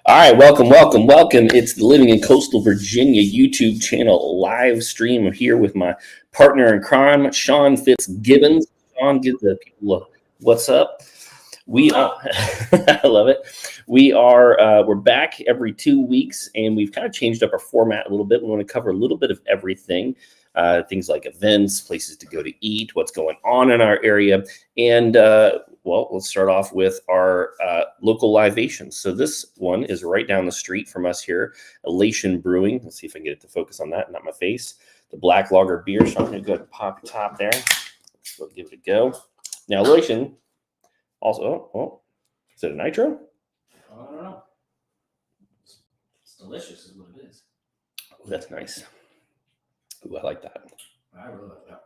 All right, welcome. It's the Living in Coastal Virginia YouTube channel live stream. I'm here with my partner in crime, Sean Fitzgibbons. Sean, give the people what's up. I love it. We're back every 2 weeks, and we've kind of changed up our format a little bit. We want to cover a little bit of everything, things like events, places to go to eat, what's going on in our area, and let's start off with our local libations. So this one is right down the street from us here, Allocation Brewing. Let's see if I can get it to focus on that, not my face. The black lager beer. So I'm going to go ahead and pop the top there. Let's give it a go. Now, Allocation also, is it a nitro? I don't know. It's delicious is what it is. Oh, that's nice. Ooh, I like that. I really like that.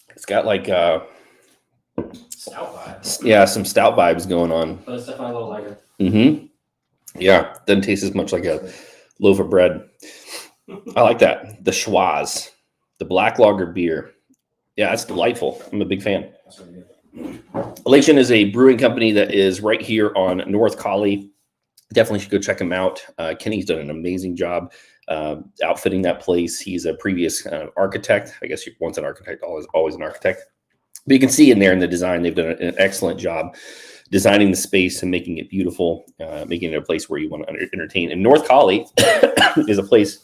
It's got like stout vibes. Yeah, some stout vibes going on. But it's definitely a little lighter. Yeah, doesn't taste as much like a loaf of bread. I like that. The Schwaz, the black lager beer. Yeah, it's delightful. I'm a big fan. That's really good. Allocation is a brewing company that is right here on North Collie. Definitely should go check him out. Kenny's done an amazing job outfitting that place. He's a previous architect. I guess once an architect, always an architect. But you can see in there in the design, they've done an excellent job designing the space and making it beautiful, making it a place where you want to entertain. And North Collie is a place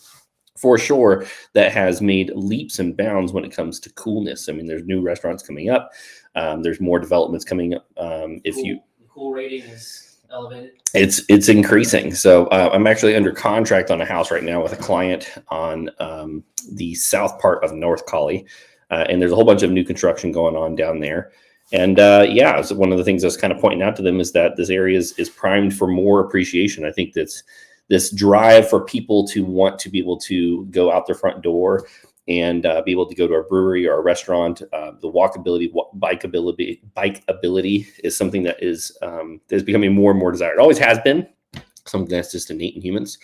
for sure that has made leaps and bounds when it comes to coolness. I mean, there's new restaurants coming up. There's more developments coming up. The cool rating is elevated. It's increasing. So I'm actually under contract on a house right now with a client on the south part of North Collie. And there's a whole bunch of new construction going on down there. And so one of the things I was kind of pointing out to them is that this area is primed for more appreciation. I think that's this drive for people to want to be able to go out their front door and be able to go to a brewery or a restaurant. The walkability, bike ability is something that is becoming more and more desired. It always has been something that's just innate in humans.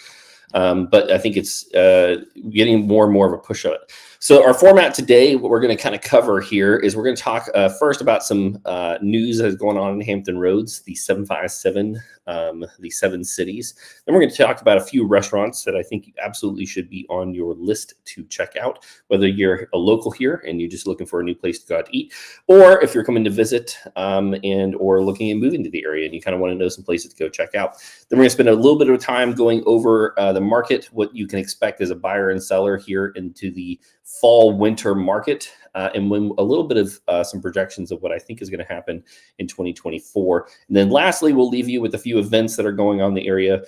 But I think it's getting more and more of a push of it. So our format today, what we're going to kind of cover here is we're going to talk first about some news that is going on in Hampton Roads, the 757, the 7 cities. Then we're going to talk about a few restaurants that I think absolutely should be on your list to check out, whether you're a local here and you're just looking for a new place to go out to eat, or if you're coming to visit or looking at moving to the area and you kind of want to know some places to go check out. Then we're going to spend a little bit of time going over the market, what you can expect as a buyer and seller here into the fall winter market, and when a little bit of some projections of what I think is going to happen in 2024. And then lastly, we'll leave you with a few events that are going on in the area,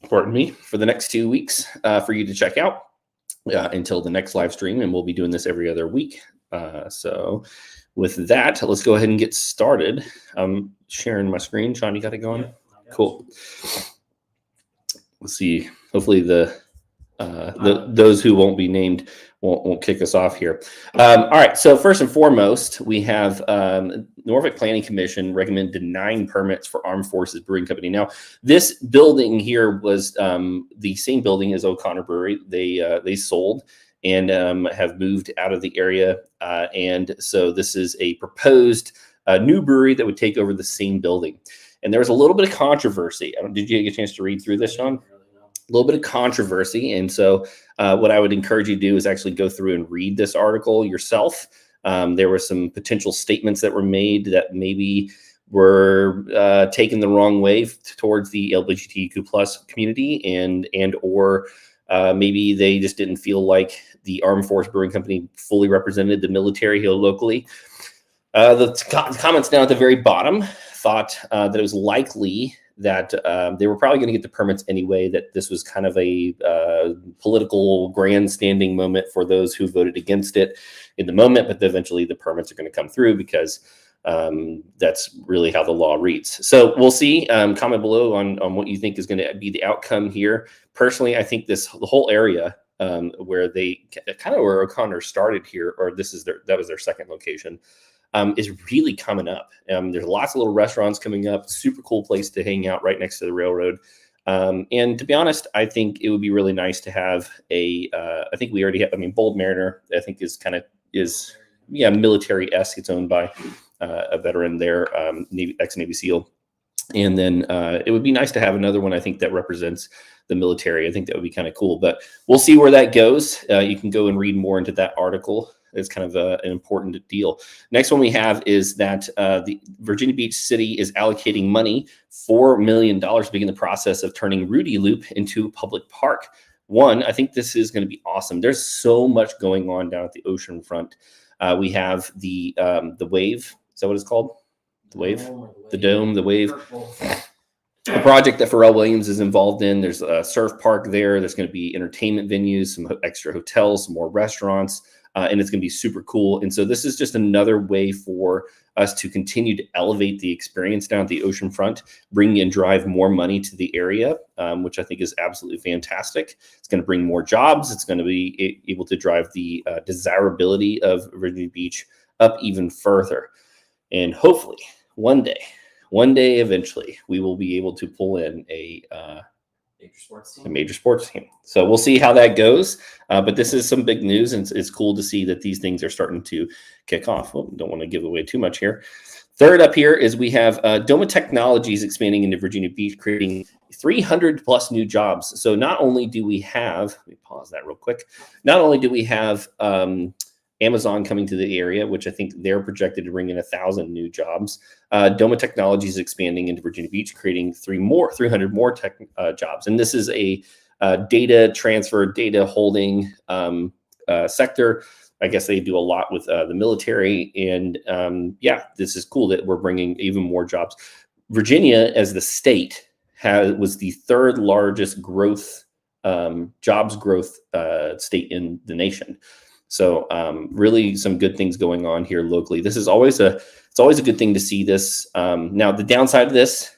for the next 2 weeks for you to check out until the next live stream. And we'll be doing this every other week. So with that, let's go ahead and get started. I'm sharing my screen. Sean, you got it going? Yeah, cool. Let's see. Hopefully those who won't be named won't kick us off here. All right. So first and foremost, we have Norfolk Planning Commission recommend denying permits for Armed Forces Brewing Company. Now, this building here was the same building as O'Connor Brewery. They sold and have moved out of the area. And so this is a proposed new brewery that would take over the same building. And there was a little bit of controversy. Did you get a chance to read through this, Sean? A little bit of controversy. And so what I would encourage you to do is actually go through and read this article yourself. There were some potential statements that were made that maybe were taken the wrong way towards the LGBTQ plus community or maybe they just didn't feel like the Armed Forces Brewing Company fully represented the military here locally. The comments down at the very bottom thought that it was likely that they were probably going to get the permits anyway, that this was kind of a political grandstanding moment for those who voted against it in the moment, but eventually the permits are going to come through because that's really how the law reads. So we'll see. Comment below on what you think is going to be the outcome here. Personally, I think the whole area where they kind of where O'Connor started here, or that was their second location, is really coming up. There's lots of little restaurants coming up. Super cool place to hang out right next to the railroad. And to be honest, I think it would be really nice to have I think we already have, Bold Mariner, I think is military-esque. It's owned by a veteran there, ex-Navy SEAL. And then it would be nice to have another one, I think, that represents the military. I think that would be kind of cool, but we'll see where that goes. You can go and read more into that article. It's kind of an important deal. Next one we have is that the Virginia Beach City is allocating money, $4 million, to begin the process of turning Rudee Loop into a public park. One, I think this is going to be awesome. There's so much going on down at the ocean front. We have the wave. Is that what it's called? The wave, the dome, the wave. A project that Pharrell Williams is involved in. There's a surf park there. There's going to be entertainment venues, some extra hotels, some more restaurants, and it's going to be super cool. And so this is just another way for us to continue to elevate the experience down at the ocean front, bring and drive more money to the area, which I think is absolutely fantastic. It's going to bring more jobs. It's going to be able to drive the desirability of Virginia Beach up even further. And hopefully one day, eventually, we will be able to pull in a major sports team. So we'll see how that goes. But this is some big news, and it's cool to see that these things are starting to kick off. Well, don't want to give away too much here. Third up here is we have DOMA Technologies expanding into Virginia Beach, creating 300 plus new jobs. So not only do we have, let me pause that real quick. Not only do we have Amazon coming to the area, which I think they're projected to bring in 1,000 new jobs. DOMA Technologies expanding into Virginia Beach, creating 300 more tech jobs. And this is a data transfer, data holding sector. I guess they do a lot with the military. And yeah, this is cool that we're bringing even more jobs. Virginia, as the state, was the third largest growth jobs growth state in the nation. So really some good things going on here locally. This is always it's always a good thing to see this. Now, the downside of this,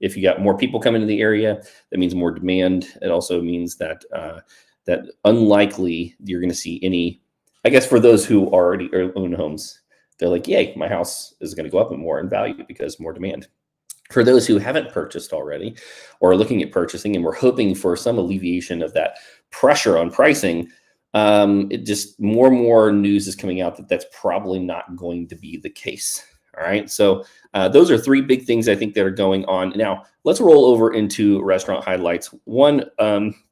if you got more people coming to the area, that means more demand. It also means that that unlikely you're going to see any, I guess for those who already own homes, they're like, yay, my house is going to go up more in value because more demand. For those who haven't purchased already or are looking at purchasing and we're hoping for some alleviation of that pressure on pricing, it just more and more news is coming out that that's probably not going to be the case. All right. So those are three big things I think that are going on. Now, let's roll over into restaurant highlights. One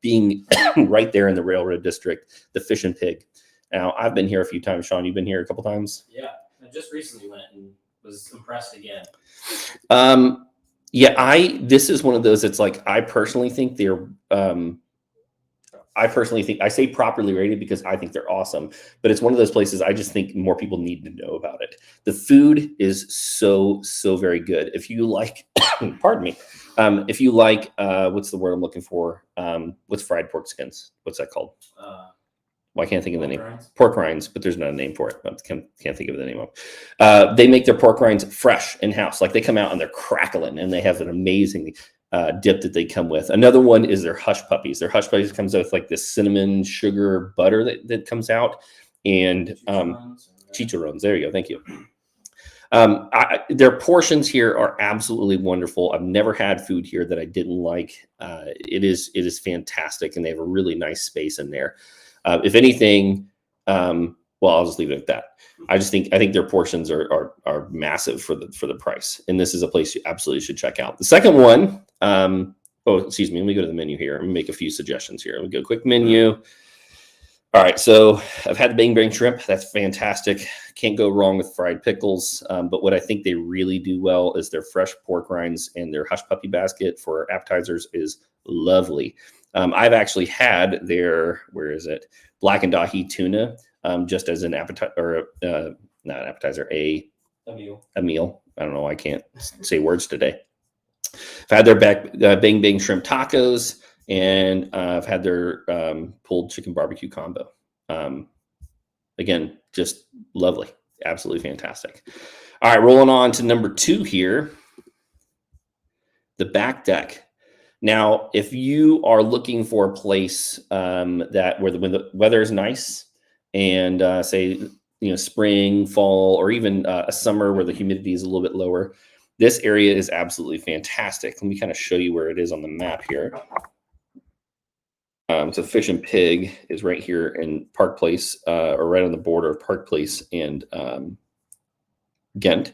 being right there in the Railroad District, the Fishin Pig. Now, I've been here a few times. Sean, you've been here a couple times? Yeah. I just recently went and was impressed again. Yeah, this is one of those that's like, I personally think I say properly rated because I think they're awesome, but it's one of those places I just think more people need to know about it. The food is so very good. If you like, pardon me, if you like, what's the word I'm looking for? What's fried pork skins? What's that called? Well, I can't think of the name. Rinds? Pork rinds, but there's not a name for it. I can't think of the name of. They make their pork rinds fresh in-house. Like they come out and they're crackling, and they have an amazing dip that they come with. Another one is their hush puppies. Their hush puppies comes out with like this cinnamon sugar butter that comes out, and chicharrones. There you go. Thank you. Their portions here are absolutely wonderful. I've never had food here that I didn't like. It is fantastic, and they have a really nice space in there. If anything, well, I'll just leave it at that. I think their portions are massive for the price, and this is a place you absolutely should check out. The second one, excuse me, let me go to the menu here. I'm gonna make a few suggestions here. Let me go quick menu. All right, so I've had the bang bang shrimp. That's fantastic. Can't go wrong with fried pickles. But what I think they really do well is their fresh pork rinds, and their hush puppy basket for appetizers is lovely. I've actually had their, where is it? Black and Dahi tuna, just as an appetizer, or not an appetizer, a meal. I don't know. I can't say words today. I've had their bang bang shrimp tacos, and I've had their pulled chicken barbecue combo. Again, just lovely. Absolutely fantastic. All right, rolling on to number 2 here, the back deck. Now, if you are looking for a place where the weather is nice, and say, spring, fall, or even a summer where the humidity is a little bit lower, this area is absolutely fantastic. Let me kind of show you where it is on the map here. So Fishin Pig is right here in Park Place, or right on the border of Park Place and Ghent.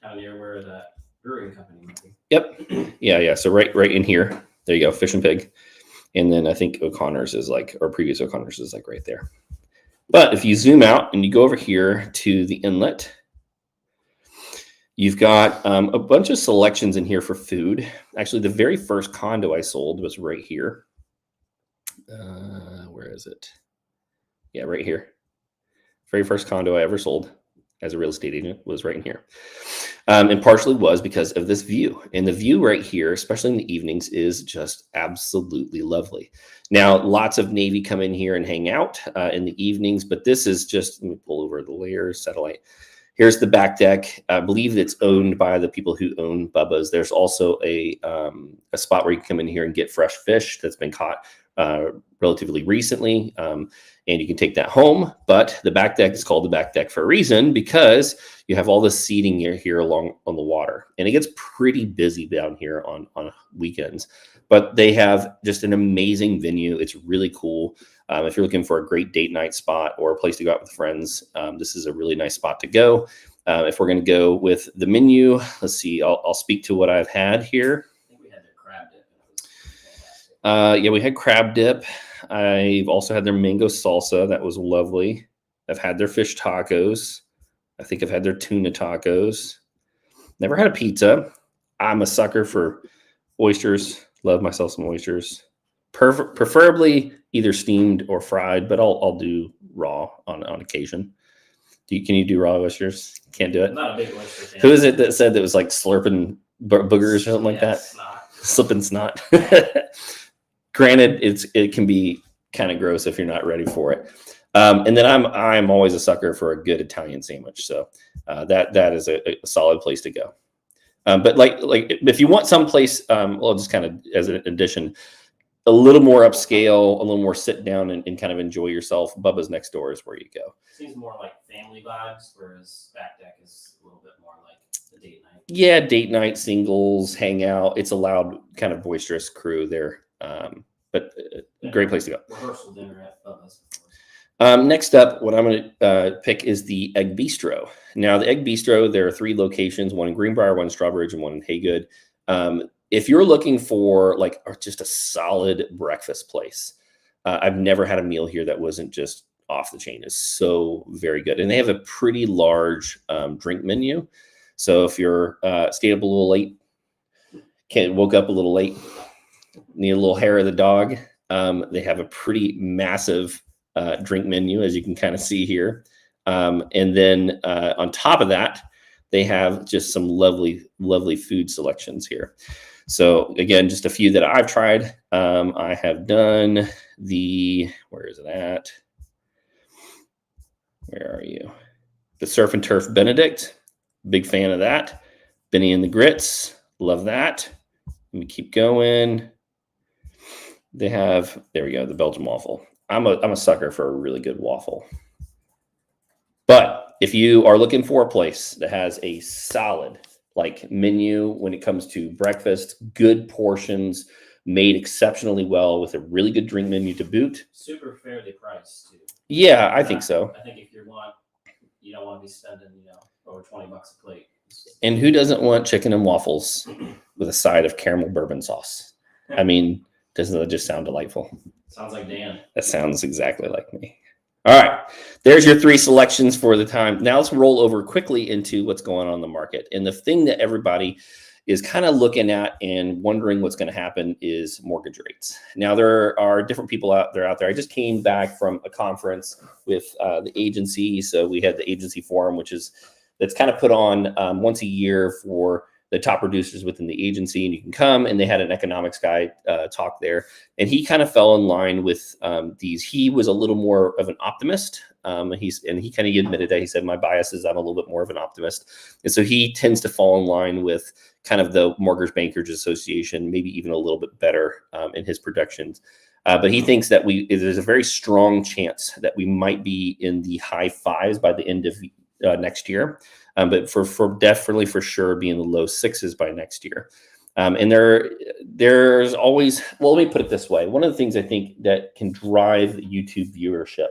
How near where is that? Brewing company, maybe. Yep. Yeah. So right in here. There you go, Fishin Pig. And then I think O'Connor's is like, or previous O'Connor's is like right there. But if you zoom out and you go over here to the inlet, you've got a bunch of selections in here for food. Actually, the very first condo I sold was right here. Where is it? Yeah, right here. Very first condo I ever sold as a real estate agent was right in here. And partially was because of this view. And the view right here, especially in the evenings, is just absolutely lovely. Now, lots of Navy come in here and hang out in the evenings, but this is just, let me pull over the layers, satellite. Here's the back deck. I believe it's owned by the people who own Bubba's. There's also a spot where you can come in here and get fresh fish that's been caught relatively recently. And you can take that home, but the back deck is called the back deck for a reason, because you have all this seating here along on the water, and it gets pretty busy down here on weekends. But they have just an amazing venue. It's really cool. If you're looking for a great date night spot or a place to go out with friends, this is a really nice spot to go. If we're going to go with the menu, let's see. I'll speak to what I've had here. I think we had their crab dip. Yeah, we had crab dip. I've also had their mango salsa. That was lovely. I've had their fish tacos. I think I've had their tuna tacos. Never had a pizza. I'm a sucker for oysters. Love myself some oysters. Preferably either steamed or fried, but I'll do raw on occasion. Can you do raw oysters? Can't do it. I'm not a big oyster fan. Who is it that said that was like slurping boogers or something like that? Snot. Slipping snot. Granted, it can be kind of gross if you're not ready for it. And then I'm always a sucker for a good Italian sandwich. So that is a solid place to go. But like if you want someplace, well, just kind of as an addition, a little more upscale, a little more sit down and kind of enjoy yourself, Bubba's next door is where you go. Seems more like family vibes, whereas back deck is a little bit more like the date night. Yeah, date night, singles, hang out. It's a loud, kind of boisterous crew there. But great place to go. Rehearsal dinner at Bubba's. Next up, what I'm going to pick is the Egg Bistro. Now, the Egg Bistro, there are 3 locations, one in Greenbrier, one in Strawbridge, and one in Haygood. If you're looking for like just a solid breakfast place, I've never had a meal here that wasn't just off the chain. It's so very good. And they have a pretty large drink menu. So if you're stayed up a little late, woke up a little late, need a little hair of the dog, they have a pretty massive drink menu, as you can kind of see here. And then on top of that, they have just some lovely, lovely food selections here. So again, just a few that I've tried. I have done where is it at? Where are you? The Surf and Turf Benedict. Big fan of that. Benny and the Grits. Love that. Let me keep going. They have, there we go, the Belgian waffle. I'm a sucker for a really good waffle. But if you are looking for a place that has a solid like menu when it comes to breakfast, good portions, made exceptionally well with a really good drink menu to boot. Super fairly priced too. Yeah, I think so. I think if you don't want to be spending, over $20 a plate. And who doesn't want chicken and waffles with a side of caramel bourbon sauce? I mean, doesn't that just sound delightful? Sounds like Dan. That sounds exactly like me. All right, there's your 3 selections for the time. Now let's roll over quickly into what's going on in the market. And the thing that everybody is kind of looking at and wondering what's going to happen is mortgage rates. Now there are different people out there. I just came back from a conference with the agency. So we had the agency forum, that's kind of put on once a year for the top producers within the agency, and you can come, and they had an economics guy talk there, and he kind of fell in line with these. He was a little more of an optimist. He kind of admitted that. He said, my bias is I'm a little bit more of an optimist. And so he tends to fall in line with kind of the Mortgage Bankers Association, maybe even a little bit better in his projections. But he thinks that there's a very strong chance that we might be in the high 5s by the end of next year. But for definitely for sure be in the low 6s by next year. And there's always, well, let me put it this way. One of the things I think that can drive YouTube viewership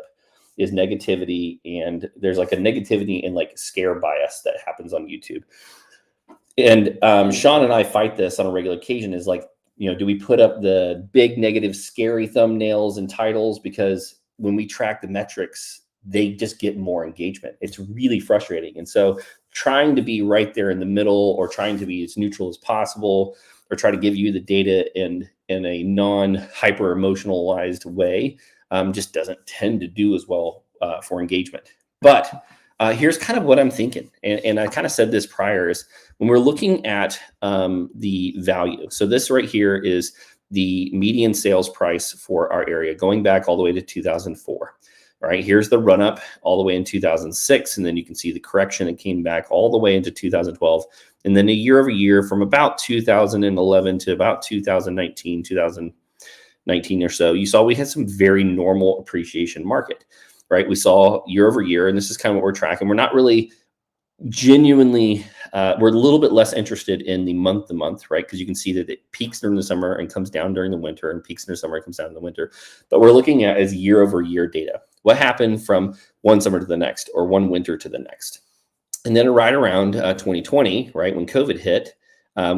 is negativity. And there's like a negativity and like scare bias that happens on YouTube. And Sean and I fight this on a regular occasion is like, do we put up the big negative scary thumbnails and titles? Because when we track the metrics, they just get more engagement. It's really frustrating. And so trying to be right there in the middle, or trying to be as neutral as possible, or try to give you the data in a non-hyper emotionalized way, just doesn't tend to do as well for engagement. But here's kind of what I'm thinking. And I kind of said this prior, is when we're looking at the value. So this right here is the median sales price for our area, going back all the way to 2004. All right, here's the run up all the way in 2006. And then you can see the correction. It came back all the way into 2012. And then a year over year from about 2011 to about 2019 or so, you saw we had some very normal appreciation market, right? We saw year over year, and this is kind of what we're tracking. We're not really genuinely, we're a little bit less interested in the month to month, right? Because you can see that it peaks during the summer and comes down during the winter, and peaks in the summer and comes down in the winter. But we're looking at as year over year data. What happened from one summer to the next, or one winter to the next? And then right around 2020, right, when COVID hit,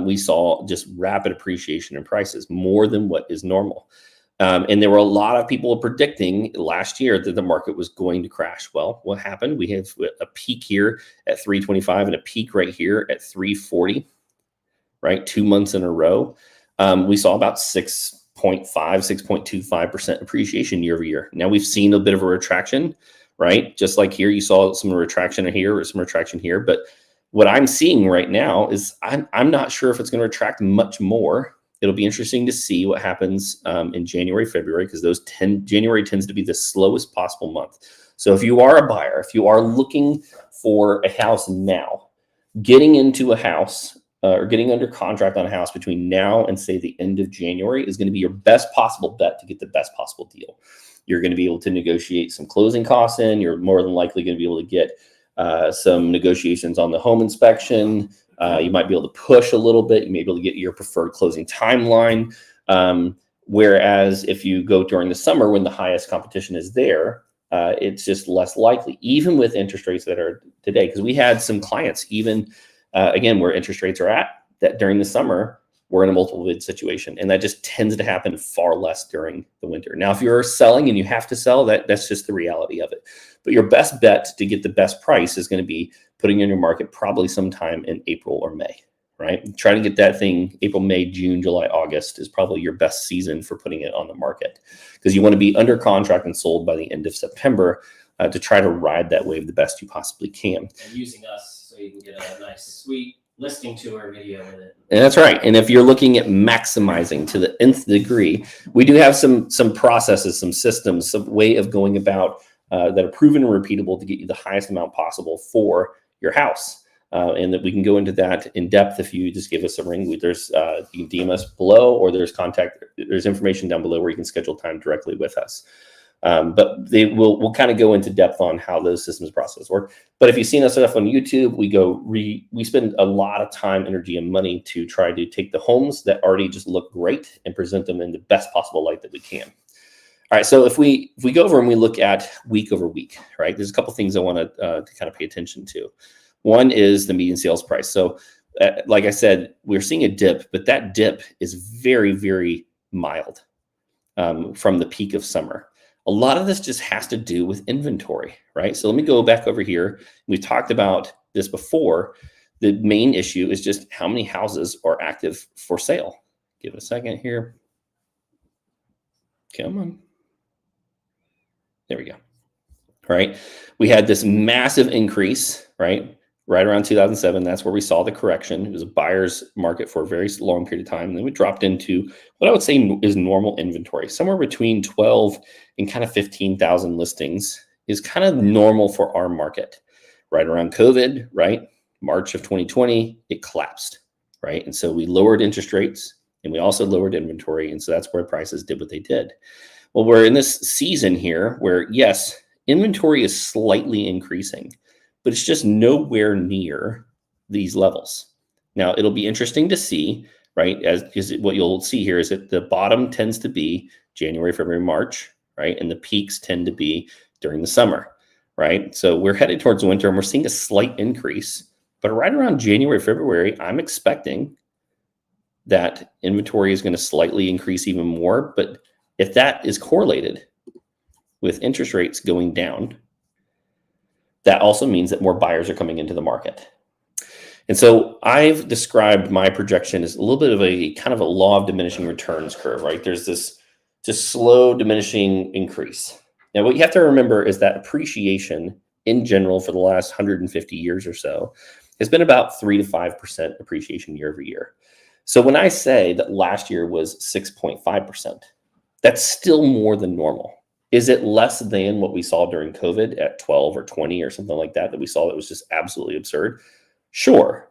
we saw just rapid appreciation in prices, more than what is normal. And there were a lot of people predicting last year that the market was going to crash. Well, what happened? We have a peak here at 325 and a peak right here at 340, right? 2 months in a row. We saw about 6.25% appreciation year over year. Now we've seen a bit of a retraction, right? Just like here, you saw some retraction here or some retraction here. But what I'm seeing right now is I'm not sure if it's going to retract much more. It'll be interesting to see what happens in January, February, because January tends to be the slowest possible month. So if you are a buyer, if you are looking for a house now, getting into a house or getting under contract on a house between now and say the end of January is going to be your best possible bet to get the best possible deal. You're going to be able to negotiate some closing costs in. You're more than likely going to be able to get some negotiations on the home inspection. You might be able to push a little bit. You may be able to get your preferred closing timeline. Whereas if you go during the summer when the highest competition is there, it's just less likely, even with interest rates that are today. Because we had some clients, even again, where interest rates are at, that during the summer, we're in a multiple bid situation. And that just tends to happen far less during the winter. Now, if you're selling and you have to sell, that's just the reality of it. But your best bet to get the best price is going to be putting in your market probably sometime in April or May, right? Try to get that thing April, May, June, July, August is probably your best season for putting it on the market, because you want to be under contract and sold by the end of September to try to ride that wave the best you possibly can. And using us so you can get a nice, sweet listing tour video with it. And that's right. And if you're looking at maximizing to the nth degree, we do have some processes, some systems, some way of going about that are proven and repeatable to get you the highest amount possible for your house. And that we can go into that in depth if you just give us a ring. There's you can DM us below, or there's information down below where you can schedule time directly with us. But we'll kind of go into depth on how those systems process work. But if you've seen us stuff on YouTube, we spend a lot of time, energy, and money to try to take the homes that already just look great and present them in the best possible light that we can. All right, so if we go over and we look at week over week, right, there's a couple things I want to kind of pay attention to. One is the median sales price. So like I said, we're seeing a dip, but that dip is very, very mild from the peak of summer. A lot of this just has to do with inventory, right? So let me go back over here. We've talked about this before. The main issue is just how many houses are active for sale. Give it a second here. Come on. There we go. Right. We had this massive increase, right around 2007. That's where we saw the correction. It was a buyer's market for a very long period of time. And then we dropped into what I would say is normal inventory. Somewhere between 12 and kind of 15,000 listings is kind of normal for our market. Right around COVID, right? March of 2020, it collapsed, right? And so we lowered interest rates and we also lowered inventory. And so that's where prices did what they did. Well, we're in this season here where, yes, inventory is slightly increasing, but it's just nowhere near these levels. Now, it'll be interesting to see, right? Because what you'll see here is that the bottom tends to be January, February, March, right? And the peaks tend to be during the summer, right? So we're headed towards winter and we're seeing a slight increase, But right around January, February, I'm expecting that inventory is going to slightly increase even more. But if that is correlated with interest rates going down, that also means that more buyers are coming into the market. And so I've described my projection as a little bit of a kind of a law of diminishing returns curve, right? There's this just slow diminishing increase. Now, what you have to remember is that appreciation in general for the last 150 years or so has been about 3 to 5% appreciation year over year. So when I say that last year was 6.5%, that's still more than normal. Is it less than what we saw during COVID at 12 or 20 or something like that we saw that was just absolutely absurd? Sure.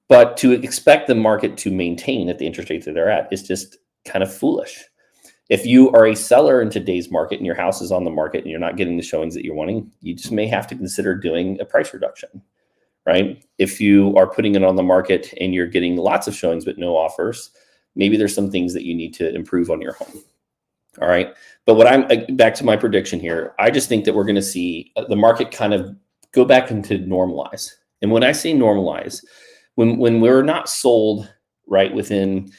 But to expect the market to maintain at the interest rates that they're at is just kind of foolish. If you are a seller in today's market and your house is on the market and you're not getting the showings that you're wanting, you just may have to consider doing a price reduction, right? If you are putting it on the market and you're getting lots of showings but no offers, maybe there's some things that you need to improve on your home. All right. But what I'm back to my prediction here, I just think that we're going to see the market kind of go back into normalize. And when I say normalize, when we're not sold right within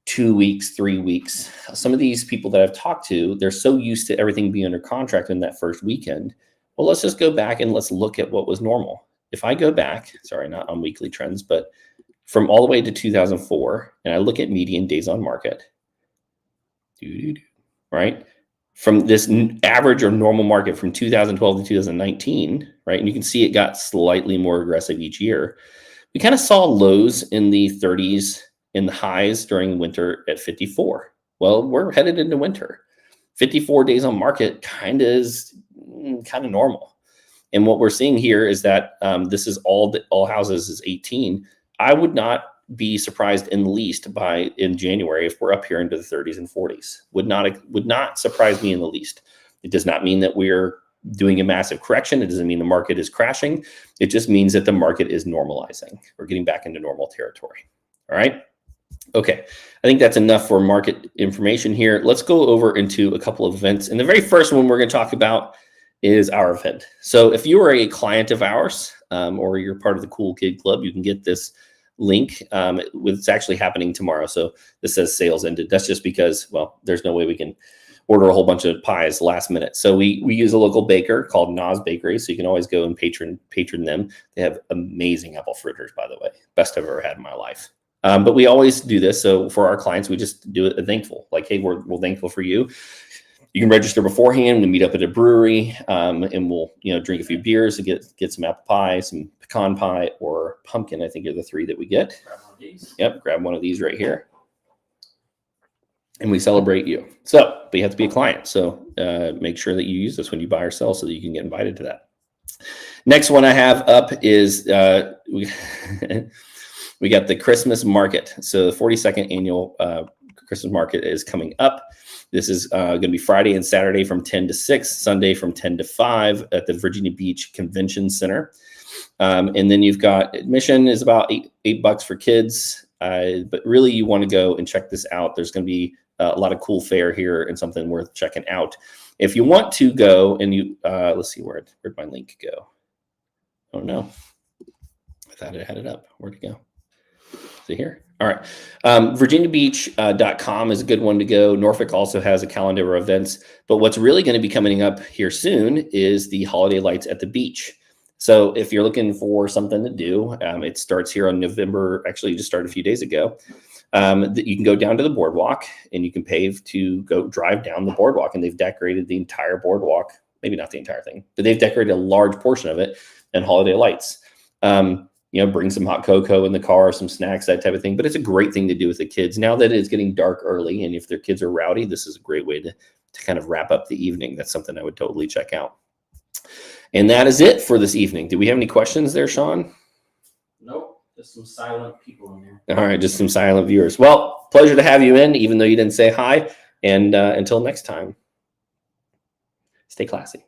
2 weeks, 3 weeks, some of these people that I've talked to, they're so used to everything being under contract in that first weekend. Well, let's just go back and let's look at what was normal. If I go back, sorry, not on weekly trends, but from all the way to 2004, and I look at median days on market, right? From this average or normal market from 2012 to 2019, right? And you can see it got slightly more aggressive each year. We kind of saw lows in the 30s and the highs during winter at 54. Well, we're headed into winter. 54 days on market kind of normal. And what we're seeing here is that this is all houses is 18. I would not be surprised in the least by in January if we're up here into the 30s and 40s. Would not surprise me in the least. It does not mean that we're doing a massive correction. It doesn't mean the market is crashing. It just means that the market is normalizing. We're getting back into normal territory. All right. Okay. I think that's enough for market information here. Let's go over into a couple of events. And the very first one we're going to talk about is our event. So if you are a client of ours or you're part of the Cool Kid Club, you can get this link. It's actually happening tomorrow. So this says sales ended. That's just because, well, there's no way we can order a whole bunch of pies last minute. So we use a local baker called Nas Bakery. So you can always go and patron them. They have amazing apple fritters, by the way. Best I've ever had in my life. But we always do this. So for our clients, we just do it thankful. Like, hey, we're thankful for you. You can register beforehand. We meet up at a brewery, and we'll drink a few beers and get some apple pie, some pecan pie, or pumpkin. I think are the three that we get. Grab one of these. Yep, grab one of these right here, and we celebrate you. So, but you have to be a client. So make sure that you use this when you buy or sell, so that you can get invited to that. Next one I have up is we got the Christmas market. So the 42nd annual Christmas market is coming up. This is going to be Friday and Saturday from 10 to 6, Sunday from 10 to 5 at the Virginia Beach Convention Center. And then you've got admission is about $8 for kids. But really you want to go and check this out. There's going to be a lot of cool fare here and something worth checking out. If you want to go and you, let's see, where'd my link go? Oh no, I thought I had it up. Where'd it go? See here. All right. VirginiaBeach.com is a good one to go. Norfolk also has a calendar of events, but what's really going to be coming up here soon is the holiday lights at the beach. So if you're looking for something to do, it starts here on November. Actually, it just started a few days ago. You can go down to the boardwalk and you can pay to go drive down the boardwalk, and they've decorated the entire boardwalk. Maybe not the entire thing, but they've decorated a large portion of it in holiday lights. Bring some hot cocoa in the car, some snacks, that type of thing. But it's a great thing to do with the kids. Now that it's getting dark early, and if their kids are rowdy, this is a great way to kind of wrap up the evening. That's something I would totally check out. And that is it for this evening. Do we have any questions there, Sean? Nope. Just some silent people in there. All right, just some silent viewers. Well, pleasure to have you in, even though you didn't say hi. And until next time, stay classy.